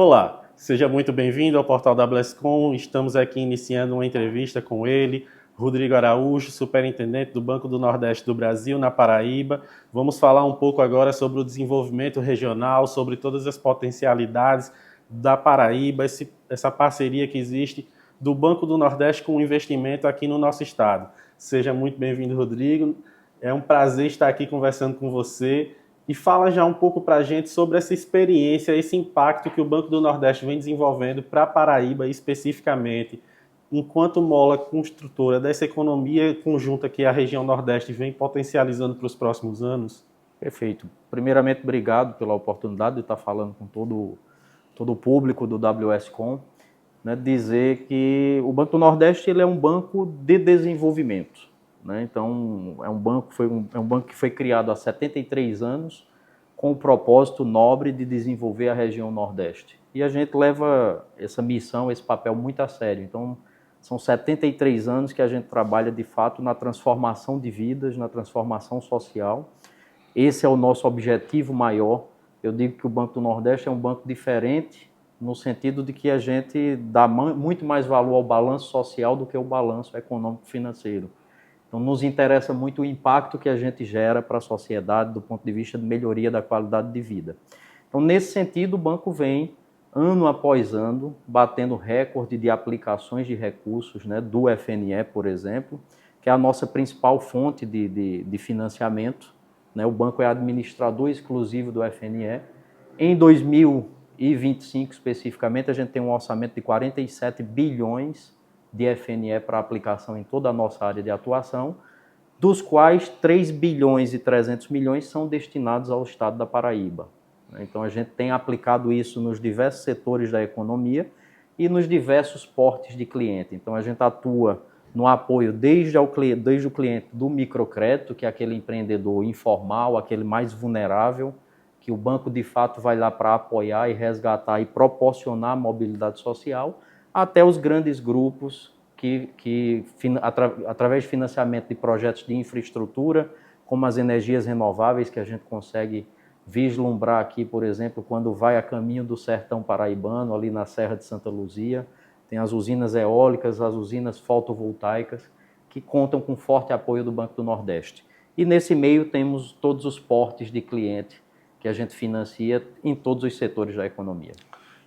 Olá, seja muito bem-vindo ao portal da Blescom. Estamos aqui iniciando uma entrevista com ele, Rodrigo Araújo, superintendente do Banco do Nordeste do Brasil, na Paraíba. Vamos falar um pouco agora sobre o desenvolvimento regional, sobre todas as potencialidades da Paraíba, essa parceria que existe do Banco do Nordeste com o investimento aqui no nosso estado. Seja muito bem-vindo, Rodrigo. É um prazer estar aqui conversando com você. E fala já um pouco para a gente sobre essa experiência, esse impacto que o Banco do Nordeste vem desenvolvendo para a Paraíba especificamente, enquanto mola construtora dessa economia conjunta que a região Nordeste vem potencializando para os próximos anos. Perfeito. Primeiramente, obrigado pela oportunidade de estar falando com todo o público do WSCom, né, dizer que o Banco do Nordeste ele é um banco de desenvolvimento. Né? Então, é um banco que foi criado há 73 anos com o propósito nobre de desenvolver a região Nordeste. E a gente leva essa missão, esse papel muito a sério. Então, são 73 anos que a gente trabalha, de fato, na transformação de vidas, na transformação social. Esse é o nosso objetivo maior. Eu digo que o Banco do Nordeste é um banco diferente, no sentido de que a gente dá muito mais valor ao balanço social do que ao balanço econômico-financeiro. Então, nos interessa muito o impacto que a gente gera para a sociedade do ponto de vista de melhoria da qualidade de vida. Então, nesse sentido, o banco vem, ano após ano, batendo recorde de aplicações de recursos, né, do FNE, por exemplo, que é a nossa principal fonte de financiamento. Né? O banco é administrador exclusivo do FNE. Em 2025, especificamente, a gente tem um orçamento de 47 bilhões de FNE para aplicação em toda a nossa área de atuação, dos quais 3 bilhões e 300 milhões são destinados ao estado da Paraíba. Então a gente tem aplicado isso nos diversos setores da economia e nos diversos portes de cliente. Então a gente atua no apoio desde o cliente do microcrédito, que é aquele empreendedor informal, aquele mais vulnerável, que o banco de fato vai lá para apoiar e resgatar e proporcionar mobilidade social, até os grandes grupos que através de financiamento de projetos de infraestrutura, como as energias renováveis, que a gente consegue vislumbrar aqui, por exemplo, quando vai a caminho do sertão paraibano, ali na Serra de Santa Luzia, tem as usinas eólicas, as usinas fotovoltaicas, que contam com forte apoio do Banco do Nordeste. E nesse meio temos todos os portes de cliente que a gente financia em todos os setores da economia.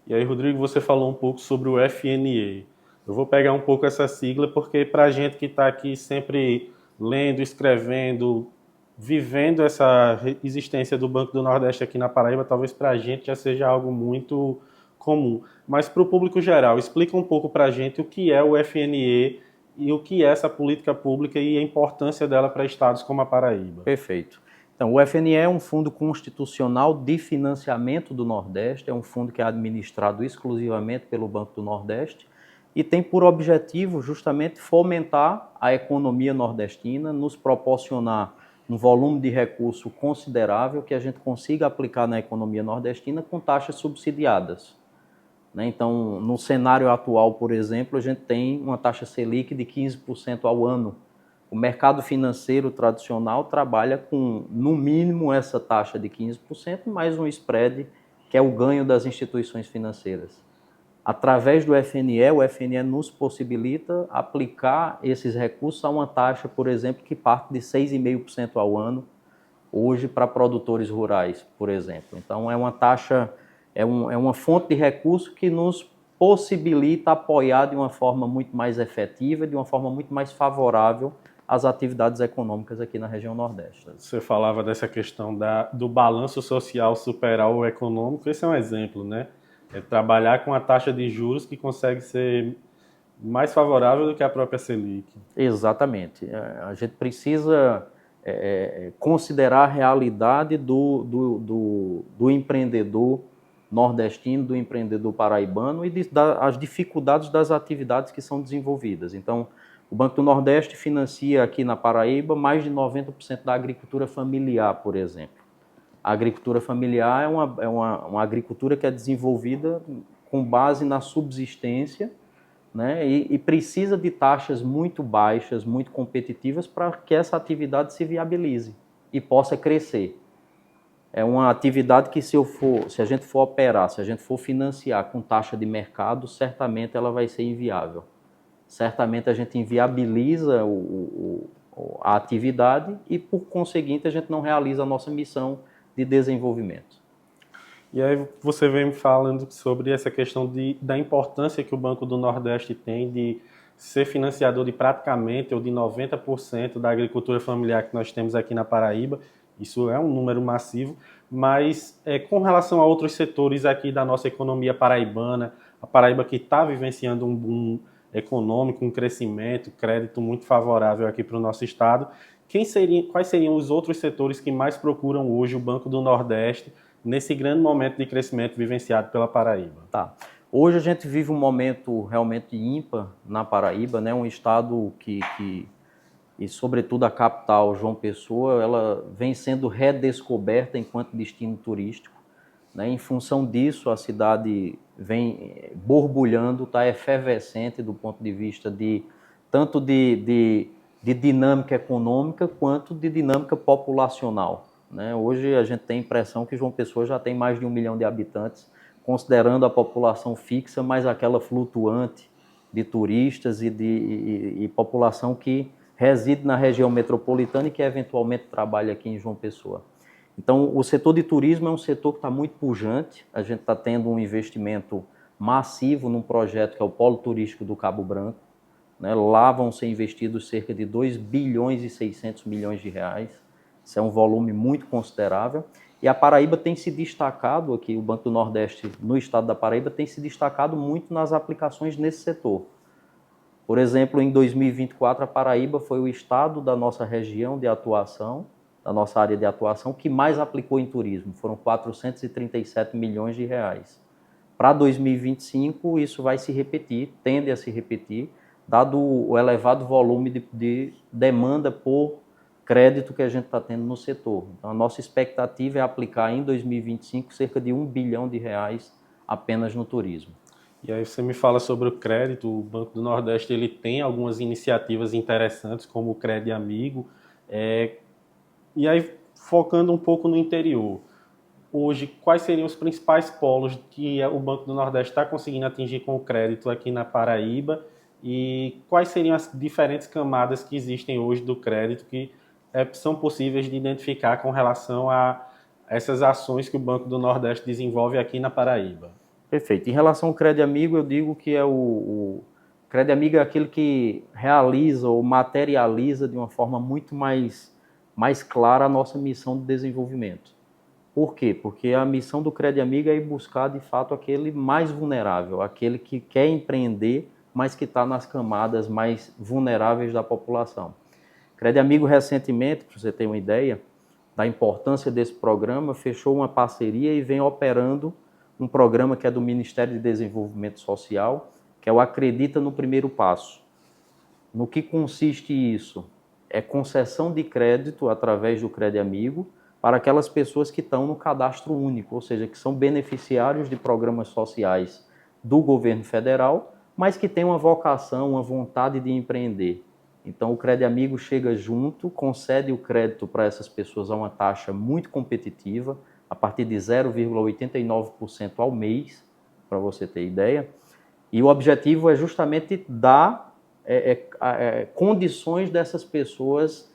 E aí, Rodrigo, você falou um pouco sobre o FNE. Eu vou pegar um pouco essa sigla porque para a gente que está aqui sempre lendo, escrevendo, vivendo essa existência do Banco do Nordeste aqui na Paraíba, talvez para a gente já seja algo muito comum. Mas para o público geral, explica um pouco para a gente o que é o FNE e o que é essa política pública e a importância dela para estados como a Paraíba. Perfeito. Então, o FNE é um fundo constitucional de financiamento do Nordeste, é um fundo que é administrado exclusivamente pelo Banco do Nordeste e tem por objetivo justamente fomentar a economia nordestina, nos proporcionar um volume de recurso considerável que a gente consiga aplicar na economia nordestina com taxas subsidiadas. Então, no cenário atual, por exemplo, a gente tem uma taxa Selic de 15% ao ano. O mercado financeiro tradicional trabalha com, no mínimo, essa taxa de 15%, mais um spread, que é o ganho das instituições financeiras. Através do FNE, o FNE nos possibilita aplicar esses recursos a uma taxa, por exemplo, que parte de 6,5% ao ano, hoje para produtores rurais, por exemplo. Então, é uma taxa, é uma fonte de recurso que nos possibilita apoiar de uma forma muito mais efetiva, de uma forma muito mais favorável as atividades econômicas aqui na região Nordeste. Você falava dessa questão do balanço social superar o econômico, esse é um exemplo, né? É trabalhar com a taxa de juros que consegue ser mais favorável do que a própria Selic. Exatamente. A gente precisa considerar a realidade do empreendedor nordestino, do empreendedor paraibano e as dificuldades das atividades que são desenvolvidas. Então, o Banco do Nordeste financia aqui na Paraíba mais de 90% da agricultura familiar, por exemplo. A agricultura familiar é uma agricultura que é desenvolvida com base na subsistência, né, e precisa de taxas muito baixas, muito competitivas para que essa atividade se viabilize e possa crescer. é uma atividade que se a gente for operar, se a gente for financiar com taxa de mercado, certamente ela vai ser inviável. Certamente a gente inviabiliza a atividade e, por conseguinte, a gente não realiza a nossa missão de desenvolvimento. E aí você vem me falando sobre essa questão da importância que o Banco do Nordeste tem de ser financiador de praticamente ou de 90% da agricultura familiar que nós temos aqui na Paraíba. Isso é um número massivo, mas com relação a outros setores aqui da nossa economia paraibana, a Paraíba que está vivenciando um boom econômico, um crescimento, crédito muito favorável aqui para o nosso estado, quais seriam os outros setores que mais procuram hoje o Banco do Nordeste nesse grande momento de crescimento vivenciado pela Paraíba? Tá. Hoje a gente vive um momento realmente ímpar na Paraíba, né? Um estado e sobretudo a capital, João Pessoa, ela vem sendo redescoberta enquanto destino turístico, né? Em função disso, a cidade vem borbulhando, está efervescente do ponto de vista tanto de dinâmica econômica quanto de dinâmica populacional, né? Hoje a gente tem a impressão que João Pessoa já tem mais de 1 milhão de habitantes, considerando a população fixa, mais aquela flutuante de turistas e população que reside na região metropolitana e que eventualmente trabalha aqui em João Pessoa. Então, o setor de turismo é um setor que está muito pujante. A gente está tendo um investimento massivo num projeto que é o Polo Turístico do Cabo Branco, né? Lá vão ser investidos cerca de 2 bilhões e 600 milhões de reais. Isso é um volume muito considerável. E a Paraíba tem se destacado aqui, o Banco do Nordeste no estado da Paraíba tem se destacado muito nas aplicações nesse setor. Por exemplo, em 2024, a Paraíba foi o estado da nossa região de atuação, da nossa área de atuação, que mais aplicou em turismo. Foram 437 milhões de reais. Para 2025, isso vai se repetir, tende a se repetir, dado o elevado volume de demanda por crédito que a gente está tendo no setor. Então, a nossa expectativa é aplicar em 2025 cerca de 1 bilhão de reais apenas no turismo. E aí você me fala sobre o crédito. O Banco do Nordeste ele tem algumas iniciativas interessantes, como o Crédito Amigo. E aí, focando um pouco no interior, hoje, quais seriam os principais polos que o Banco do Nordeste está conseguindo atingir com o crédito aqui na Paraíba? E quais seriam as diferentes camadas que existem hoje do crédito que são possíveis de identificar com relação a essas ações que o Banco do Nordeste desenvolve aqui na Paraíba? Perfeito. Em relação ao Crédito Amigo, eu digo que o Crédito Amigo é aquele que realiza ou materializa de uma forma muito mais clara a nossa missão de desenvolvimento. Por quê? Porque a missão do Crédito Amigo é ir buscar, de fato, aquele mais vulnerável, aquele que quer empreender, mas que está nas camadas mais vulneráveis da população. Crédito Amigo, recentemente, para você ter uma ideia da importância desse programa, fechou uma parceria e vem operando um programa que é do Ministério de Desenvolvimento Social, que é o Acredita no Primeiro Passo. No que consiste isso? É concessão de crédito através do Crédito Amigo para aquelas pessoas que estão no cadastro único, ou seja, que são beneficiários de programas sociais do governo federal, mas que têm uma vocação, uma vontade de empreender. Então, o Crédito Amigo chega junto, concede o crédito para essas pessoas a uma taxa muito competitiva, a partir de 0,89% ao mês, para você ter ideia. E o objetivo é justamente dar condições dessas pessoas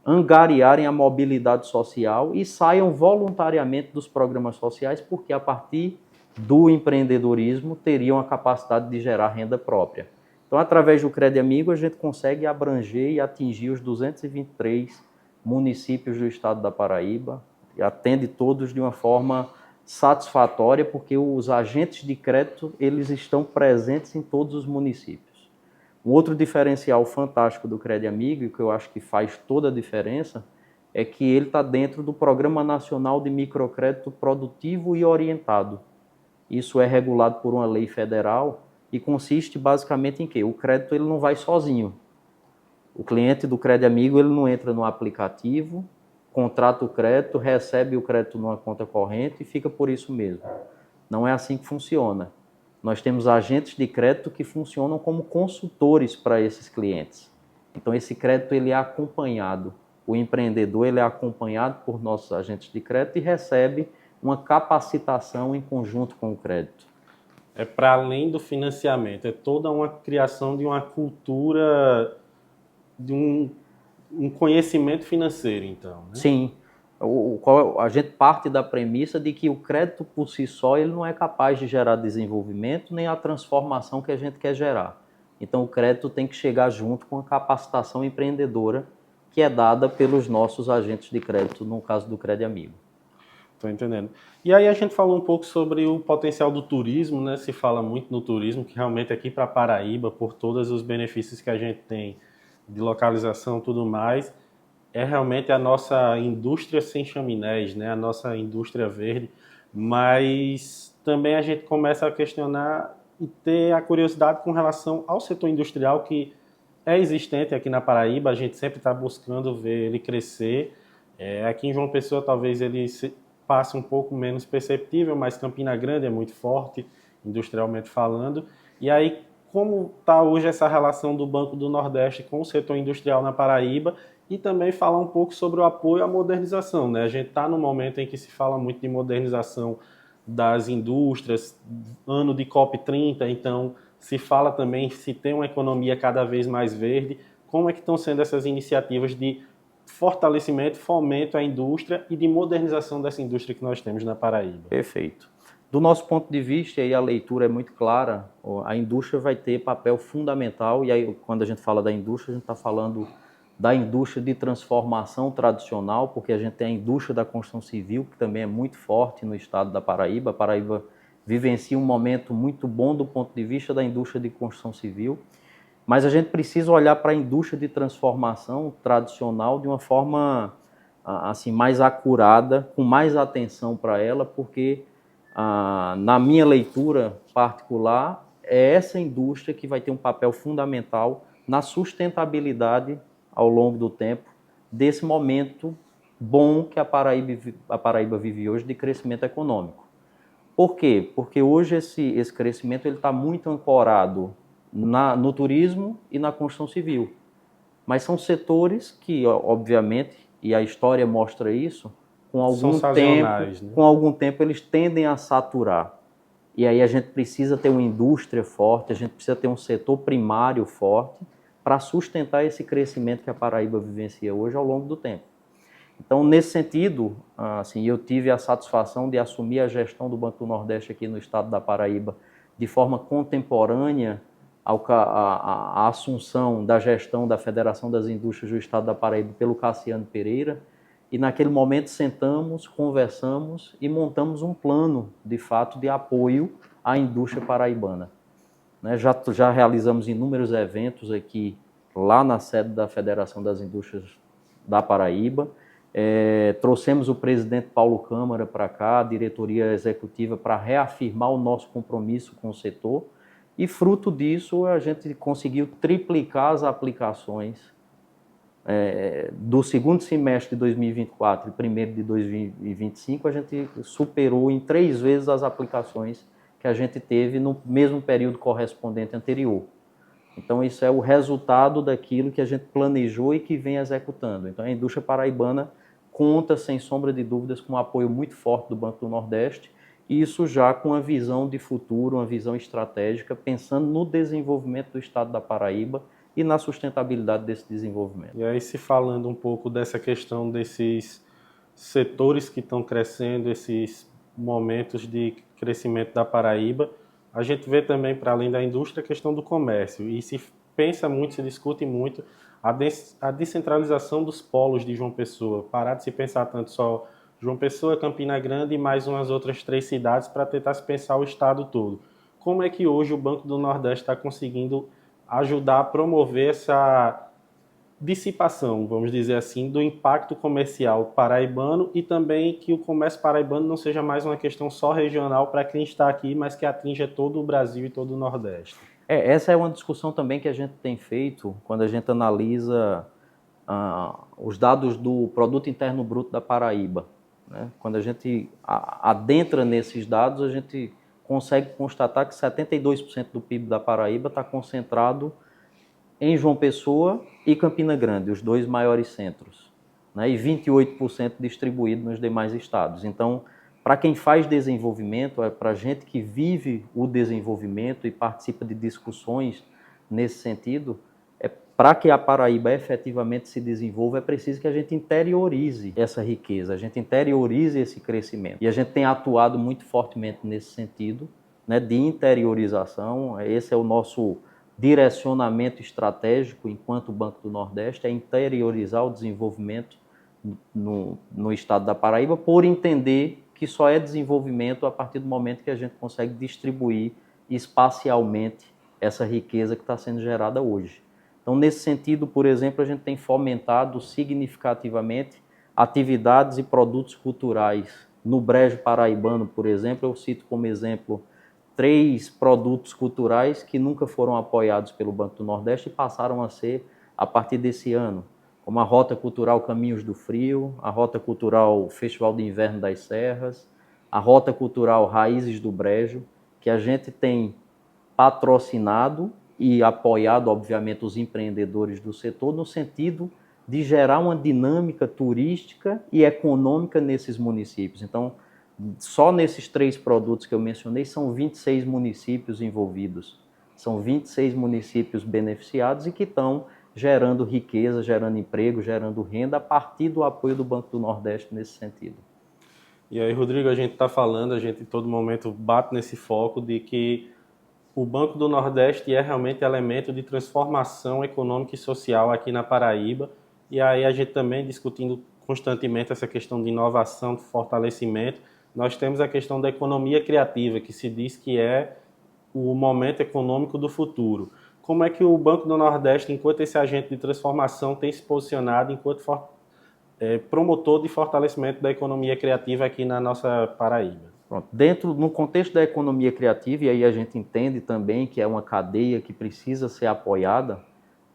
angariarem a mobilidade social e saiam voluntariamente dos programas sociais, porque a partir do empreendedorismo teriam a capacidade de gerar renda própria. Então, através do Crédito Amigo, a gente consegue abranger e atingir os 223 municípios do estado da Paraíba, e atende todos de uma forma satisfatória, porque os agentes de crédito eles estão presentes em todos os municípios. Um outro diferencial fantástico do Crédito Amigo, e que eu acho que faz toda a diferença, é que ele está dentro do Programa Nacional de Microcrédito Produtivo e Orientado. Isso é regulado por uma lei federal e consiste basicamente em quê? O crédito ele não vai sozinho. O cliente do Crédito Amigo ele não entra no aplicativo, contrata o crédito, recebe o crédito numa conta corrente e fica por isso mesmo. Não é assim que funciona. Nós temos agentes de crédito que funcionam como consultores para esses clientes. Então, esse crédito ele é acompanhado. o empreendedor ele é acompanhado por nossos agentes de crédito e recebe uma capacitação em conjunto com o crédito. É para além do financiamento, é toda uma criação de uma cultura, de um conhecimento financeiro, então, né? Sim, a gente parte da premissa de que o crédito por si só ele não é capaz de gerar desenvolvimento nem a transformação que a gente quer gerar. Então o crédito tem que chegar junto com a capacitação empreendedora que é dada pelos nossos agentes de crédito, no caso do Crédito Amigo. Estou entendendo. E aí a gente falou um pouco sobre o potencial do turismo, né? Se fala muito no turismo, que realmente aqui para Paraíba, por todos os benefícios que a gente tem de localização e tudo mais, é realmente a nossa indústria sem chaminés, né? A nossa indústria verde, mas também a gente começa a questionar e ter a curiosidade com relação ao setor industrial que é existente aqui na Paraíba, a gente sempre está buscando ver ele crescer. Aqui em João Pessoa talvez ele passe um pouco menos perceptível, mas Campina Grande é muito forte, industrialmente falando. E aí, como está hoje essa relação do Banco do Nordeste com o setor industrial na Paraíba e também falar um pouco sobre o apoio à modernização, né? A gente está no momento em que se fala muito de modernização das indústrias, ano de COP30, então se fala também se tem uma economia cada vez mais verde. Como é que estão sendo essas iniciativas de fortalecimento, fomento à indústria e de modernização dessa indústria que nós temos na Paraíba? Perfeito. Do nosso ponto de vista, e a leitura é muito clara, a indústria vai ter papel fundamental, e aí quando a gente fala da indústria, a gente está falando da indústria de transformação tradicional, porque a gente tem a indústria da construção civil, que também é muito forte no estado da Paraíba. A Paraíba vivencia um momento muito bom do ponto de vista da indústria de construção civil, mas a gente precisa olhar para a indústria de transformação tradicional de uma forma assim, mais acurada, com mais atenção para ela, porque na minha leitura particular, é essa indústria que vai ter um papel fundamental na sustentabilidade ao longo do tempo desse momento bom que a Paraíba vive hoje de crescimento econômico. Por quê? Porque hoje esse crescimento está muito ancorado no turismo e na construção civil. Mas são setores que, obviamente, e a história mostra isso, com algum tempo eles tendem a saturar. E aí a gente precisa ter uma indústria forte, a gente precisa ter um setor primário forte para sustentar esse crescimento que a Paraíba vivencia hoje ao longo do tempo. Então, nesse sentido, assim, eu tive a satisfação de assumir a gestão do Banco do Nordeste aqui no estado da Paraíba de forma contemporânea à assunção da gestão da Federação das Indústrias do estado da Paraíba pelo Cassiano Pereira. E naquele momento sentamos, conversamos e montamos um plano, de fato, de apoio à indústria paraibana. Já realizamos inúmeros eventos aqui, lá na sede da Federação das Indústrias da Paraíba. Trouxemos o presidente Paulo Câmara para cá, a diretoria executiva, para reafirmar o nosso compromisso com o setor. E fruto disso, a gente conseguiu triplicar as aplicações do segundo semestre de 2024 e primeiro de 2025, a gente superou em 3 vezes as aplicações que a gente teve no mesmo período correspondente anterior. Então, isso é o resultado daquilo que a gente planejou e que vem executando. Então, a indústria paraibana conta, sem sombra de dúvidas, com um apoio muito forte do Banco do Nordeste, e isso já com uma visão de futuro, uma visão estratégica, pensando no desenvolvimento do estado da Paraíba e na sustentabilidade desse desenvolvimento. E aí, se falando um pouco dessa questão desses setores que estão crescendo, esses momentos de crescimento da Paraíba, a gente vê também, para além da indústria, a questão do comércio. E se pensa muito, se discute muito a descentralização dos polos de João Pessoa. Parar de se pensar tanto só João Pessoa, Campina Grande e mais umas outras 3 cidades para tentar se pensar o estado todo. Como é que hoje o Banco do Nordeste está conseguindo ajudar a promover essa dissipação, vamos dizer assim, do impacto comercial paraibano e também que o comércio paraibano não seja mais uma questão só regional para quem está aqui, mas que atinja todo o Brasil e todo o Nordeste? Essa é uma discussão também que a gente tem feito quando a gente analisa os dados do Produto Interno Bruto da Paraíba. Né? Quando a gente adentra nesses dados, a gente consegue constatar que 72% do PIB da Paraíba está concentrado em João Pessoa e Campina Grande, os 2 maiores centros. né, e 28% distribuído nos demais estados. Então, para quem faz desenvolvimento, para a gente que vive o desenvolvimento e participa de discussões nesse sentido, para que a Paraíba efetivamente se desenvolva, é preciso que a gente interiorize essa riqueza, a gente interiorize esse crescimento. E a gente tem atuado muito fortemente nesse sentido, né, de interiorização. Esse é o nosso direcionamento estratégico enquanto Banco do Nordeste, é interiorizar o desenvolvimento no estado da Paraíba, por entender que só é desenvolvimento a partir do momento que a gente consegue distribuir espacialmente essa riqueza que está sendo gerada hoje. Então, nesse sentido, por exemplo, a gente tem fomentado significativamente atividades e produtos culturais. No Brejo Paraibano, por exemplo, eu cito como exemplo 3 produtos culturais que nunca foram apoiados pelo Banco do Nordeste e passaram a ser a partir desse ano, como a Rota Cultural Caminhos do Frio, a Rota Cultural Festival de Inverno das Serras, a Rota Cultural Raízes do Brejo, que a gente tem patrocinado e apoiado, obviamente, os empreendedores do setor no sentido de gerar uma dinâmica turística e econômica nesses municípios. Então, só nesses 3 produtos que eu mencionei, são 26 municípios envolvidos. São 26 municípios beneficiados e que estão gerando riqueza, gerando emprego, gerando renda a partir do apoio do Banco do Nordeste nesse sentido. E aí, Rodrigo, a gente está falando, a gente em todo momento bate nesse foco de que o Banco do Nordeste é realmente elemento de transformação econômica e social aqui na Paraíba. E aí a gente também discutindo constantemente essa questão de inovação, de fortalecimento. Nós temos a questão da economia criativa, que se diz que é o momento econômico do futuro. Como é que o Banco do Nordeste, enquanto esse agente de transformação, tem se posicionado enquanto promotor de fortalecimento da economia criativa aqui na nossa Paraíba? Pronto. No contexto da economia criativa, e aí a gente entende também que é uma cadeia que precisa ser apoiada,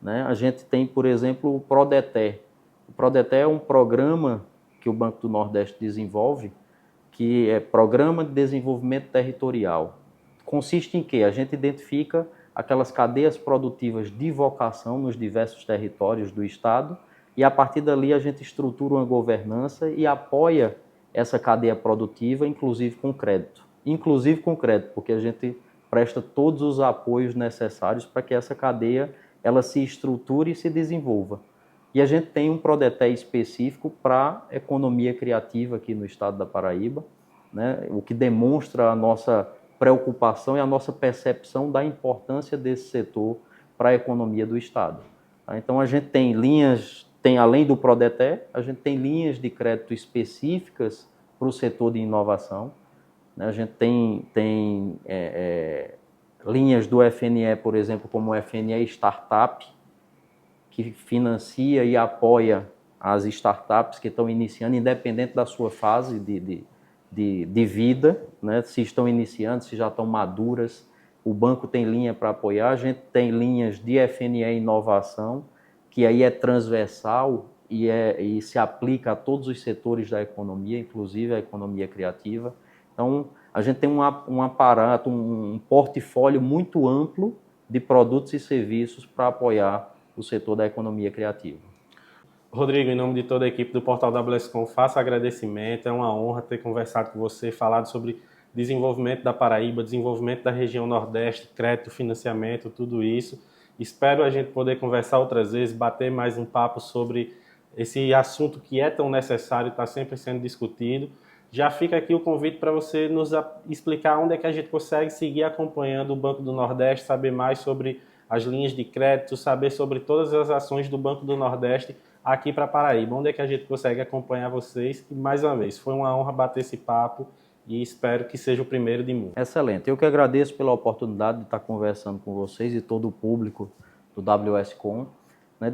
né? A gente tem, por exemplo, o Prodeté. O Prodeté é um programa que o Banco do Nordeste desenvolve, que é Programa de Desenvolvimento Territorial. Consiste em quê? A gente identifica aquelas cadeias produtivas de vocação nos diversos territórios do estado e a partir dali a gente estrutura uma governança e apoia essa cadeia produtiva, inclusive com crédito. Inclusive com crédito, porque a gente presta todos os apoios necessários para que essa cadeia ela se estruture e se desenvolva. E a gente tem um Prodeté específico para economia criativa aqui no estado da Paraíba, né? O que demonstra a nossa preocupação e a nossa percepção da importância desse setor para a economia do estado. Então a gente tem linhas, além do Prodeté, a gente tem linhas de crédito específicas para o setor de inovação. A gente tem linhas do FNE, por exemplo, como o FNE Startup, que financia e apoia as startups que estão iniciando, independente da sua fase de vida, né? Se estão iniciando, se já estão maduras, o banco tem linha para apoiar. A gente tem linhas de FNE Inovação, que aí é transversal e se aplica a todos os setores da economia, inclusive a economia criativa. Então, a gente tem um aparato, um portfólio muito amplo de produtos e serviços para apoiar o setor da economia criativa. Rodrigo, em nome de toda a equipe do Portal WSCom, faço agradecimento. É uma honra ter conversado com você, falado sobre desenvolvimento da Paraíba, desenvolvimento da região Nordeste, crédito, financiamento, tudo isso. Espero a gente poder conversar outras vezes, bater mais um papo sobre esse assunto que é tão necessário, está sempre sendo discutido. Já fica aqui o convite para você nos explicar onde é que a gente consegue seguir acompanhando o Banco do Nordeste, saber mais sobre as linhas de crédito, saber sobre todas as ações do Banco do Nordeste aqui para Paraíba. Onde é que a gente consegue acompanhar vocês? E mais uma vez, foi uma honra bater esse papo e espero que seja o primeiro de muitos. Excelente. Eu que agradeço pela oportunidade de estar conversando com vocês e todo o público do WSCom.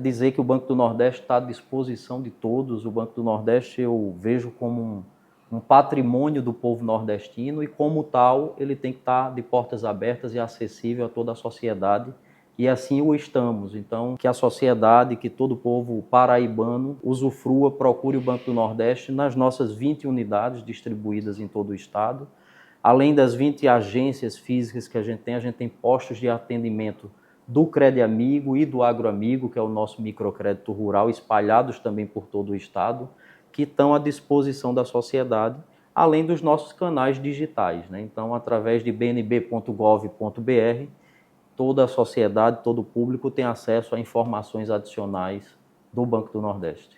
Dizer que o Banco do Nordeste está à disposição de todos. O Banco do Nordeste eu vejo como um patrimônio do povo nordestino e, como tal, ele tem que estar de portas abertas e acessível a toda a sociedade. E assim o estamos. Então, que a sociedade, que todo o povo paraibano usufrua, procure o Banco do Nordeste nas nossas 20 unidades distribuídas em todo o estado. Além das 20 agências físicas que a gente tem postos de atendimento do Crédito Amigo e do Agroamigo, que é o nosso microcrédito rural, espalhados também por todo o estado, que estão à disposição da sociedade, além dos nossos canais digitais, né? Então, através de bnb.gov.br, toda a sociedade, todo o público tem acesso a informações adicionais do Banco do Nordeste.